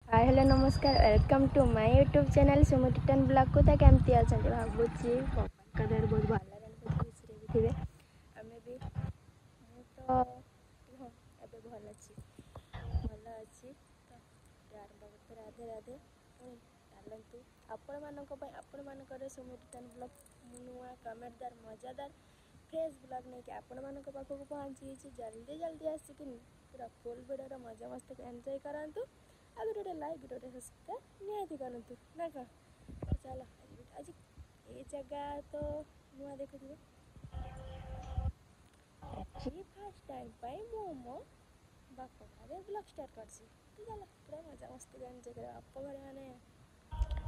हाय hello नमस्कार welcome to my YouTube channel Sumit टन blog को केमती अच्छा भावुची पप्पा देह बहुत भल बहुत खुशी भी थे आम भी तो हाँ ए भल अच्छी भल अच्छी तो आरंभ करते राधे राधे चलतु आपण मानकर सुमित टन ब्लॉग नुआ कमेंटदार मजादार फ्रेश ब्लॉग नहीं कि आपण मान पाखक पहुँची जल्दी जल्दी आसिक पूरा फुल भिडियो मजा मस्त एंजॉय करंतु आगे गोटे लाइक गोटे सब्सक्राइब निहाती करूँ ना कौन चलो आज ये जगह तो नुआ देखुए फर्स्ट टाइम मो मो बाप घरे ब्लॉग स्टार्ट कर चलो पूरा मजा मस्ती एंजॉय कर बाप घर मैंने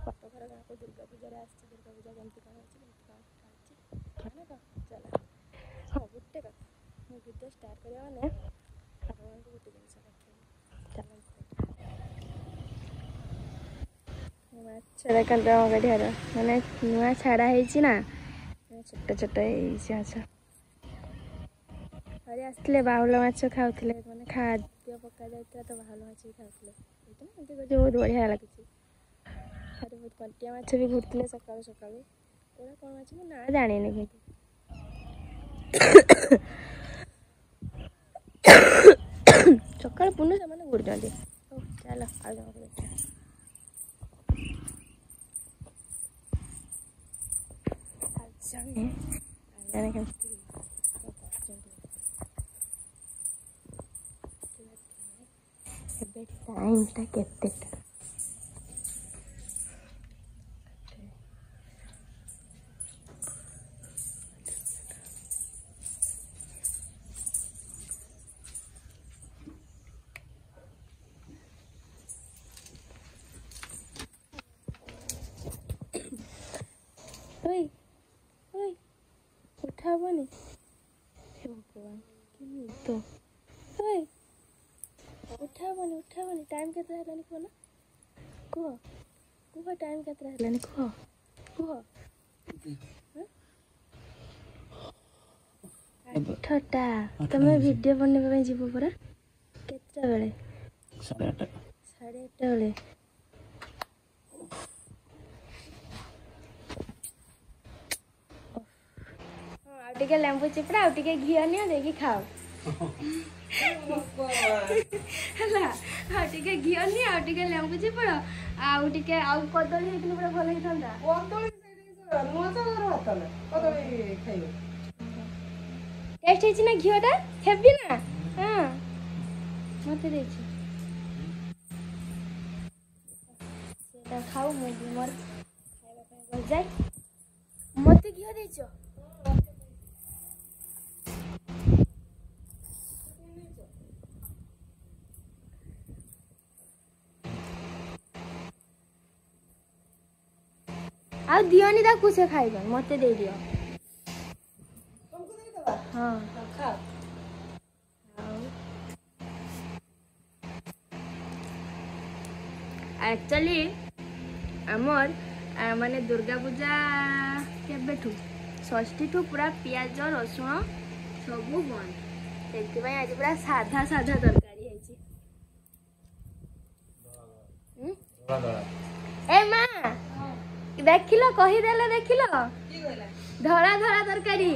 बाप घर गाँव को दुर्गा पूजा दुर्गा पूजा कमी कौन होती ना कौन चलो हाँ गोटे कथा मुझे भिडियो स्टार्ट करा मैंने आपको गोटे जिन देखिए चलो माछ देखते आम गढ़ियार मैंने नुआ छाड़ा ना छोट छोट माछ अरे आसते बाहुल माछ खाऊले मैंने खाद्य पका जाता तो बाहुल माछ भी खाऊले बहुत बढ़िया लगे अरे बहुत कंटिया माछ भी घुरते सका सका पूरा कौन माछ ना जानी कि सका पुनः से घुरते चलो आ देखिए टाइम केते उठाबनी भगवान कि तो उठाबनी टाइम केतरा हेलानी कह ना कह टाइम केतरा हेलानी कह आठटा तमें वीडियो बनने जीव परा केतटा बेले 8:30 बेले टिके लेंबू चिपड़ा आ टिके घिया नियो देकी खाओ हला आ टिके घिया नियो आ टिके लेंबू चिपड़ा आ टिके आ कदली हेकिन पूरा भल हेथंदा कदली सेडी नुआ चागर हातले कदली खाइबो टेस्ट हेछि ना घियाटा हेबी ना हां मते देछि सेटा खाओ मो मोर खाइबा पे बस जाय मते घिया देछो आ दियोनी ता कुछ खाइबन मते दे दियो तुमको दे दबा हां खा एक्चुअली हमर माने दुर्गा पूजा केबेठू षष्ठी ठू पूरा पियाज रसुण सब बंद से आज पूरा साधा साधा तरकारी ए माँ देखिल कहीदेले देखिल धड़ा धड़ा तरकारी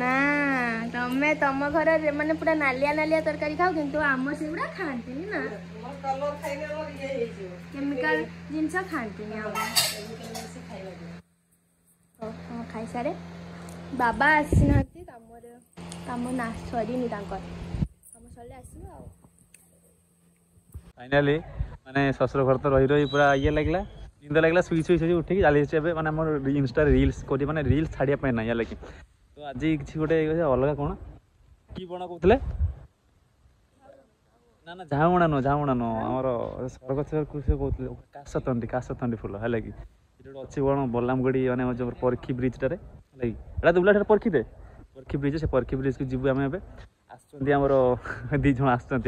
ना तमें तम घर माने पूरा नालिया नालिया तरकारी खाओ किंतु आम से गुड़ा खाती ना केमिकल जिनस खाती खाई सारे बाबा आसी ना काम ना सरीनी काम सर आस फाइनाली माने ससुर घर तो रही रही पूरा ये लगला निंद लगला सुई सुई सुई उठिक चली माने मोर इंस्टा रील्स कोटी माने रील्स छाड़िया पे ना लगे तो आज किसी गोटे अलग कौन कि बण कहते ना ना झामुणा नो आमर सरगछर कृषि कहते काशतंडी फुल है कि अच्छी कौन बलामगढ़ी मैंने जो परखी ब्रिज टारे है दुबला परखी दे परखी ब्रिज से परखी ब्रिज को जीव आम आमर दी जन आसि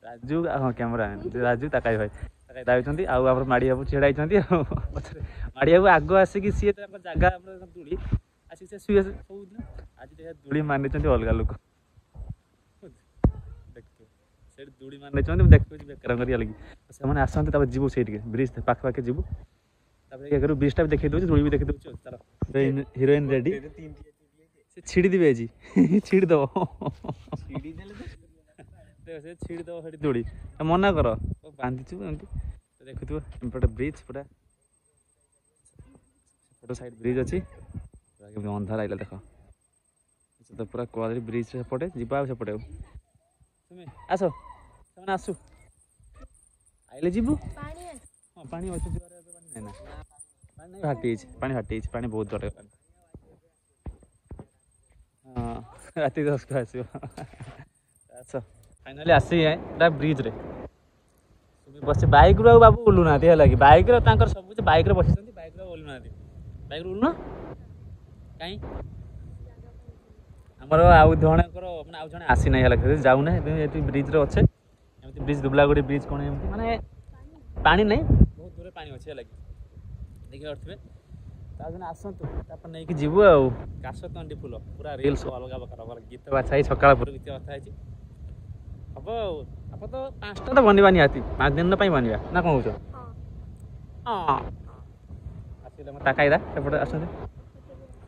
राजू हाँ कैमरा राजू ताकाई भाई दावी आउ माड़ी बाबू छेड़ाई माड़ी बाबू आग आसिक सी जगह तुली ଆସିକି ସେ ଶୁଏ ସବୁଦିନ। ଆଜି ଦେଖିବା ଦୋଳି ମାନିଛନ୍ତି ଅଲଗା ଲୋକ, ଦେଖୁଥିବ ସେଇଠି ଦୋଳି ମାନିଛନ୍ତି। ମୁଁ ଦେଖୁଛି ବେକାର କରି ଲାଗି ସେମାନେ ଆସନ୍ତି, ତାପରେ ଯିବୁ ସେଇଠିକି ବ୍ରିଜ୍ ପାଖାପାଖି ଯିବୁ, ତାପରେ ଇଏ କରୁ ବ୍ରିଜଟା ବି ଦେଖେଇ ଦେଉଛି, ଦୋଳି ବି ଦେଖେଇ ଦେଉଛି। ଚାଲ ହିରୋଇନ୍ ରେଡି, ସେ ଛିଡ଼ି ଦିବେ ଆଜି ଛିଡ଼ି ଦେବ ସେ ଛିଡ଼ି ଦେବ ସେଠି ଦୋଳି, ମନା କର ବାନ୍ଧିଛୁ ଏମିତି। ଦେଖୁଥିବ ଏପଟେ ବ୍ରିଜ୍ ପୁରା, ସେପଟ ସାଇଡ୍ ବ୍ରିଜ୍ ଅଛି, କେମିତି ଅନ୍ଧାର ଆଇଲା ଦେଖ ତ ପୁରା କୁଆଡ଼େ ବ୍ରିଜ୍ ସେପଟେ ଯିବା। ଆଉ ସେପଟେ ତୁମେ ଆସ, ସେମାନେ ଆସୁ ଆଇଲେ ଯିବୁ। ହଁ ପାଣି ଅଛି, ଯିବାର ଏବେ ପାଣି ନାହିଁ ନା, ପାଣି ନାହିଁ, ଭାଟି ହେଇଛି ପାଣି, ଭାଟି ହେଇଛି ପାଣି ବହୁତ ଜୋରରେ ପାଣି। ହଁ ରାତି 10କୁ ଆସିବ। ଆସ ଫାଇନାଲି ଆସି ଏଟା ବ୍ରିଜ୍ରେ ବସି, ବାଇକ୍ରୁ ଆଉ ବାବୁ ଓହ୍ଲୁନାହାନ୍ତି ହେଲା କି, ବାଇକ୍ରେ ତାଙ୍କର ସବୁ ବାଇକ୍ରେ ବସିଛନ୍ତି, ବାଇକ୍ରୁ ଆଉ ଓହ୍ଲୁନାହାନ୍ତି। ବାଇକ୍ରୁ ଓହ୍ଲୁନ କାହିଁ, ଆମର ଆଉ ଜଣଙ୍କର ମାନେ ଆଉ ଜଣେ ଆସିନାହିଁ ହେଲା, ଯାଉନା ଏଠି ବ୍ରିଜ୍ରେ ଅଛେ। ଏମିତି ବ୍ରିଜ୍ ଦୁବଲାଗୁଡ଼ି ବ୍ରିଜ୍ କ'ଣ ଏମିତି ମାନେ ପାଣି ନାହିଁ, ବହୁତ ଦୂରରେ ପାଣି ଅଛି ହେଲା କି, ଦେଖିପାରୁଥିବେ। ତା ଜଣେ ଆସନ୍ତୁ, ତାପରେ ନେଇକି ଯିବୁ ଆଉ। କାଶତଣ୍ଡି ଫୁଲ ପୁରା ରିଲ୍ସ ଅଲଗା ପ୍ରକାର ଗୀତ ବାଛା ହେଇ, ସକାଳ ପରେ ଗୀତ ବାଛା ହେଇଛି ହବ ଆଉ। ଆପଣ ତ 5ଟା ତ ବନିବା ନିହାତି, 5 ଦିନ ପାଇଁ ବନିବା ନା କ'ଣ କହୁଛ? ହଁ ଆସିଲେ ମୋ ତାକାଇଦା ସେପଟେ ଆସନ୍ତି,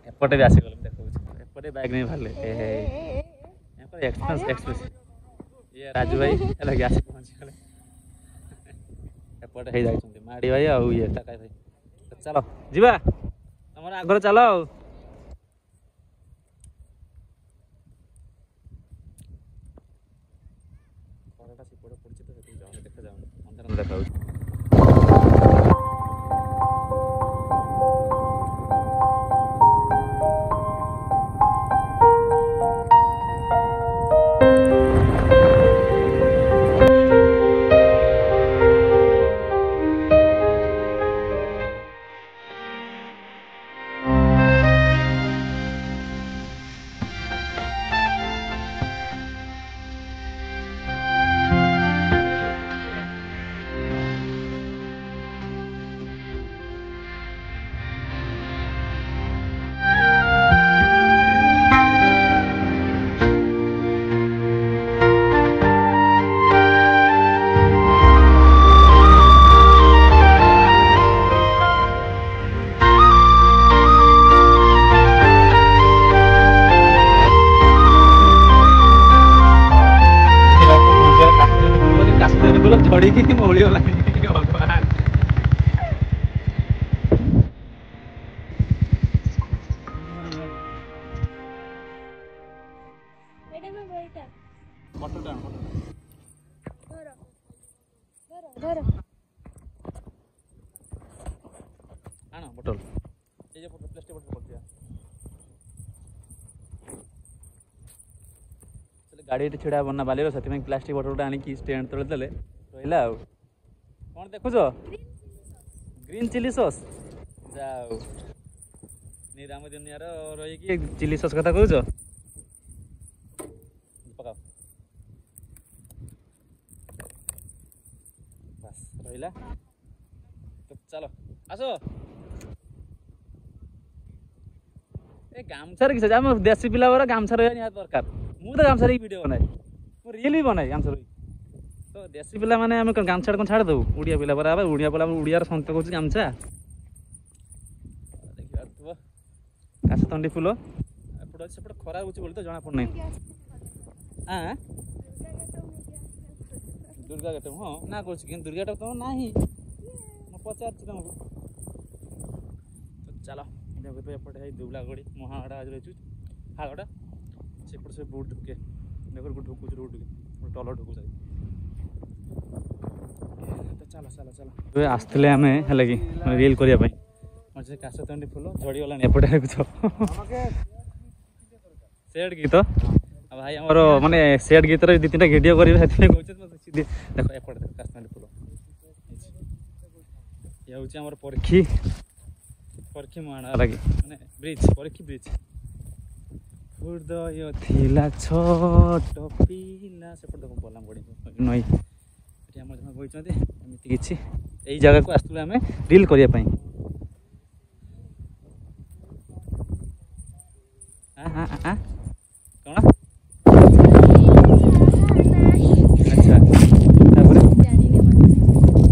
ଏପଟେ ବି ଆସିଗଲେ ଦେଖଉଛି, ଏପଟେ ବାଇକ୍ ନେଇ ବାହାରିଲେ ଏକ୍ସପ୍ରେସ୍ ଇଏ ରାଜୁ ଭାଇ ହେଲା କି ଆସି ପହଞ୍ଚିଗଲେ। ଏପଟେ ହେଇଯାଇଛନ୍ତି ମାଡ଼ି ଭାଇ ଆଉ ଇଏ ତାକାଇ ଭାଇ। ଚାଲ ଯିବା, ତମର ଆଗରେ ଚାଲ ଆଉ। ଖରାଟା ସେପଟେ ପଡ଼ିଛି ତ ସେଠିକି ଯାଉନି, ଦେଖାଯାଉନି, ଅନ୍ଧାର ଦେଖାଯାଉଛି। झड़िकी मौलियो लागी भगवान। गाड़ी छिड़ा बना बाली से प्लास्टिक बटल आनिकी स्टैंड तले देले रहा। कौन देखुच ग्रीन चिली सॉस जाओ निराम दुनिया रही चिली सॉस कथा कहूच पकाओ बस रहा। तो चलो आसो ए गामछा किस देशी पिला गामछा रहा निहाती दरकार। मुझे गामछा वीडियो बनाए रियल भी बनाए गामछा रही। तो देशी पिला माने आम गामछा कौन छाड़ दू उड़िया पिला बराबर उड़िया पिला उड़िया संत कौन गामछा देखिए काशतंडी फुल एपटे सेपटे खरा हो तो जना पड़ना। हाँ दुर्गा गेट हाँ ना कौन कि दुर्गा गेट तुम ना पचार तुमको। तो चलो एपटे दुबलागड़ी महाड़ा आज रही हागड़ा सेपटे से बुट ढुके ढुकुच रोड टल ढुकुच। तो चलो चलो चलो आसते आम है कि रिल करने मझे काशतंडी फुल झड़गला एपटे देखुच सेड गीत भाई आमर माने सेड गीत दी तीन भिडियो कर देख एपटे देख काशतंडी फुल ये हूँ परखी परखी मुहाड़ा लगे माने ब्रिज परखी ब्रिज हृदय थिला छोट पिला सेपट देख बलाम गड़ी नई ये आम जन बही एमती किसी यही जगह को आसलु आम रिल करने କ'ଣ ଆଚ୍ଛା ତାପରେ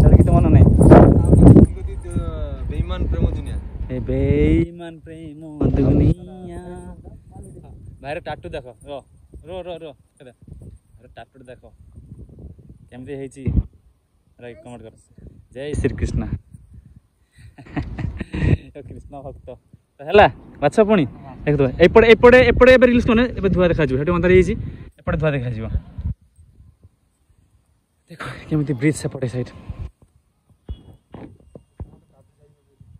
ତାପରେ ଗୀତ ମନେ ନାହିଁ बेईमान प्रेम दुनिया ए बेईमान प्रेम दुनिया भाई टाटू देख रो रो रो रो टाटू देख केमती है कमेंट कर जय श्री कृष्ण कृष्ण भक्त तो है बाछ पुणी देख तो एपटे एपटे एपटे ए रिल्स कने ए धुआ देखा जो हेटे अंधार ହେଇଛି एपटे धुआ देखा ଯିବ देखो केमती ब्रिज सेपटे साइड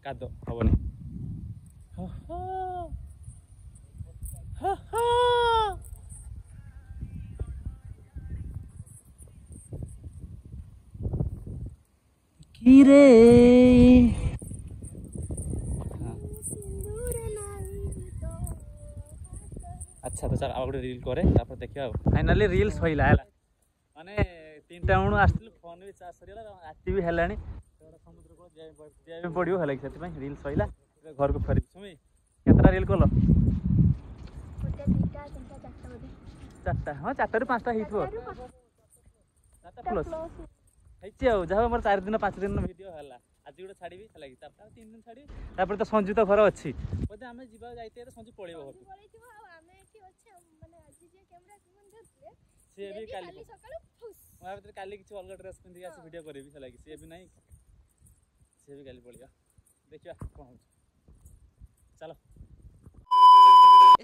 काद हबनी की रे अच्छा तो चल आ गोटे रील करे तापर देखिया फाइनली रील्स होइला हैला माने 3टा उणु आस्तिल फोन भी चार्ज सरियला राति भी हेलानी समुद्र को जाय पड़ियो हैला सेति पई रील्स होइला घर को फेरि सुमी केतरा रील कोलो ଗୋଟେ ଦିଟା ତିନିଟା ଚାରିଟା ବୋଧେ चारटा हाँ 4टा ରୁ 5टा ହେଇଥିବ 4टा प्लस ହେଇଛି ଆଉ ଯାହା ଆମର 4 दिन 5 दिन वीडियो हैला आज गोटे छाड़ी हैला कि 3 दिन छाड़ी तापर तो संजू तो घर अछि बोधे आमे जिबा जाइते संजू पळेबो घर पळेइथिबो आ आमे एठी अछि माने आज जे कैमरा मन धरले से भी काली सकाळू फुस मैं भीतर काली किछ अलग ड्रेस पिंदी आसी वीडियो करबी हैला कि से भी नहीं से भी काली पळिया देखिया कोन चलो।